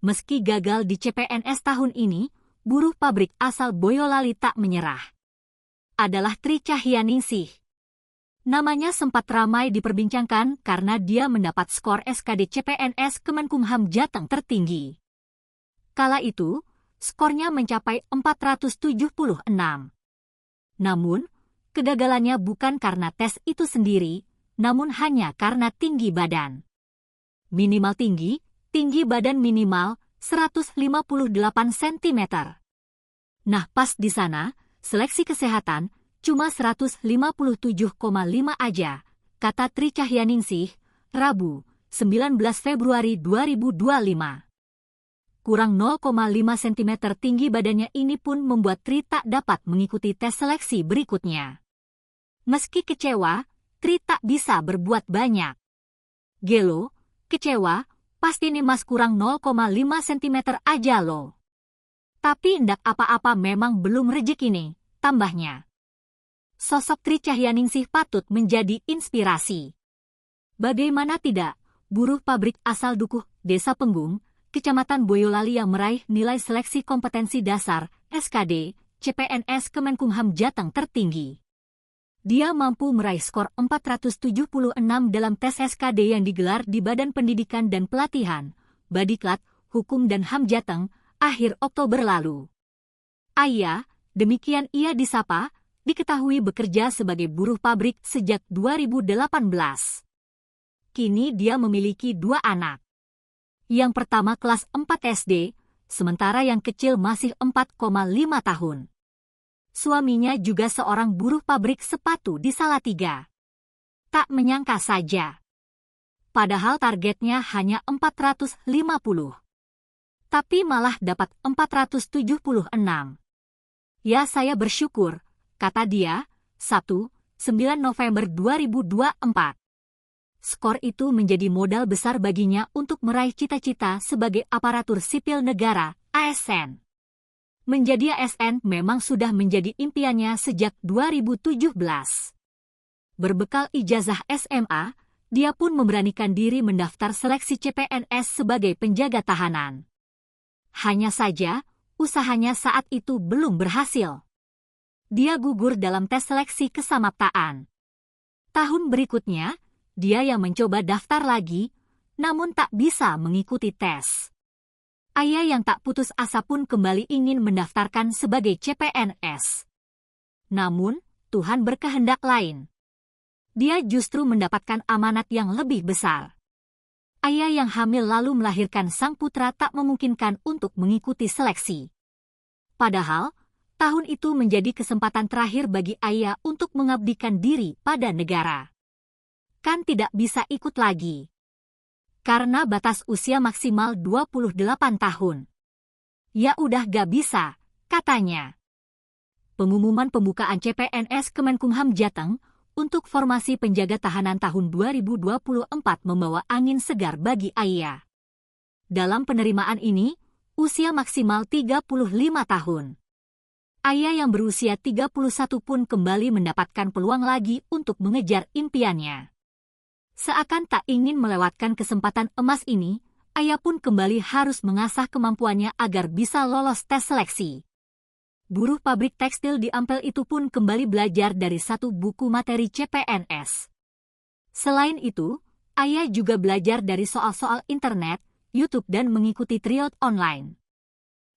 Meski gagal di CPNS tahun ini, buruh pabrik asal Boyolali tak menyerah. Adalah Tri Cahyaningsih. Namanya sempat ramai diperbincangkan karena dia mendapat skor SKD CPNS Kemenkumham Jateng tertinggi. Kala itu, skornya mencapai 476. Namun, kegagalannya bukan karena tes itu sendiri, namun hanya karena tinggi badan. Minimal tinggi badan minimal 158 cm. Nah, pas di sana, seleksi kesehatan cuma 157,5 aja, kata Tri Cahyaningsih, Rabu, 19 Februari 2025. Kurang 0,5 cm tinggi badannya ini pun membuat Tri tak dapat mengikuti tes seleksi berikutnya. Meski kecewa, Tri tak bisa berbuat banyak. Gelo, kecewa, pasti nih mas kurang 0,5 cm aja loh. Tapi ndak apa-apa memang belum rejeki nih, tambahnya. Sosok Tri Cahyaningsih patut menjadi inspirasi. Bagaimana tidak, buruh pabrik asal Dukuh, Desa Penggung, Kecamatan Boyolali yang meraih nilai seleksi kompetensi dasar, SKD, CPNS Kemenkumham Jateng tertinggi. Dia mampu meraih skor 476 dalam tes SKD yang digelar di Badan Pendidikan dan Pelatihan, Badiklat, Hukum dan HAM Jateng, akhir Oktober lalu. Ayah, demikian ia disapa, diketahui bekerja sebagai buruh pabrik sejak 2018. Kini dia memiliki 2 anak. Yang pertama kelas 4 SD, sementara yang kecil masih 4,5 tahun. Suaminya juga seorang buruh pabrik sepatu di Salatiga. Tak menyangka saja. Padahal targetnya hanya 450. Tapi malah dapat 476. Ya saya bersyukur, kata dia, Sabtu, 9 November 2024. Skor itu menjadi modal besar baginya untuk meraih cita-cita sebagai aparatur sipil negara, ASN. Menjadi ASN memang sudah menjadi impiannya sejak 2017. Berbekal ijazah SMA, dia pun memberanikan diri mendaftar seleksi CPNS sebagai penjaga tahanan. Hanya saja, usahanya saat itu belum berhasil. Dia gugur dalam tes seleksi kesamaptaan. Tahun berikutnya, dia yang mencoba daftar lagi, namun tak bisa mengikuti tes. Ayah yang tak putus asa pun kembali ingin mendaftarkan sebagai CPNS. Namun, Tuhan berkehendak lain. Dia justru mendapatkan amanat yang lebih besar. Ayah yang hamil lalu melahirkan sang putra tak memungkinkan untuk mengikuti seleksi. Padahal, tahun itu menjadi kesempatan terakhir bagi ayah untuk mengabdikan diri pada negara. Kan tidak bisa ikut lagi. Karena batas usia maksimal 28 tahun. Ya udah gak bisa, katanya. Pengumuman pembukaan CPNS Kemenkumham Jateng untuk formasi penjaga tahanan tahun 2024 membawa angin segar bagi Ayah. Dalam penerimaan ini, usia maksimal 35 tahun. Ayah yang berusia 31 pun kembali mendapatkan peluang lagi untuk mengejar impiannya. Seakan tak ingin melewatkan kesempatan emas ini, Ayah pun kembali harus mengasah kemampuannya agar bisa lolos tes seleksi. Buruh pabrik tekstil di Ampel itu pun kembali belajar dari satu buku materi CPNS. Selain itu, Ayah juga belajar dari soal-soal internet, YouTube dan mengikuti tryout online.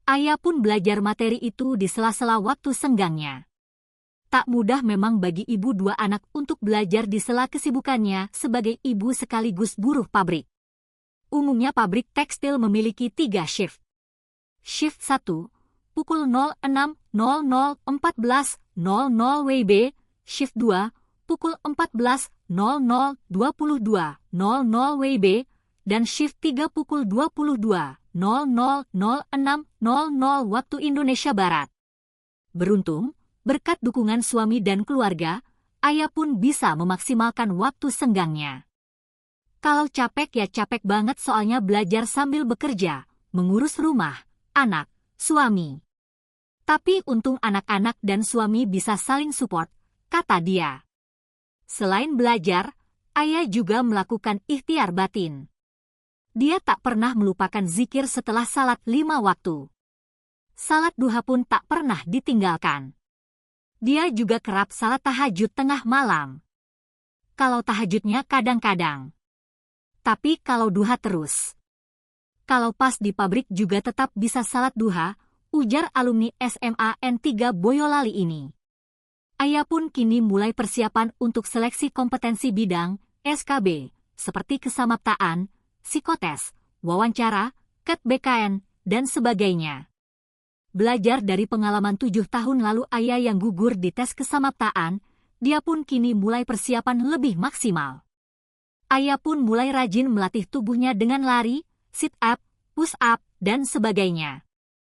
Ayah pun belajar materi itu di sela-sela waktu senggangnya. Tak mudah memang bagi ibu 2 anak untuk belajar di sela kesibukannya sebagai ibu sekaligus buruh pabrik. Umumnya pabrik tekstil memiliki 3 shift. Shift 1, pukul 06.00 14.00 WIB, shift 2, pukul 14.00 22.00 WIB, dan shift 3 pukul 22.00 06.00 waktu Indonesia Barat. Beruntung, berkat dukungan suami dan keluarga, Ayah pun bisa memaksimalkan waktu senggangnya. Kalau capek ya capek banget soalnya belajar sambil bekerja, mengurus rumah, anak, suami. Tapi untung anak-anak dan suami bisa saling support, kata dia. Selain belajar, Ayah juga melakukan ikhtiar batin. Dia tak pernah melupakan zikir setelah salat 5 waktu. Salat duha pun tak pernah ditinggalkan. Dia juga kerap salat tahajud tengah malam. Kalau tahajudnya kadang-kadang. Tapi kalau duha terus. Kalau pas di pabrik juga tetap bisa salat duha, ujar alumni SMA N3 Boyolali ini. Ayah pun kini mulai persiapan untuk seleksi kompetensi bidang, SKB, seperti kesamaptaan, psikotes, wawancara, KET BKN, dan sebagainya. Belajar dari pengalaman 7 tahun lalu ayah yang gugur di tes kesamaptaan, dia pun kini mulai persiapan lebih maksimal. Ayah pun mulai rajin melatih tubuhnya dengan lari, sit up, push up, dan sebagainya.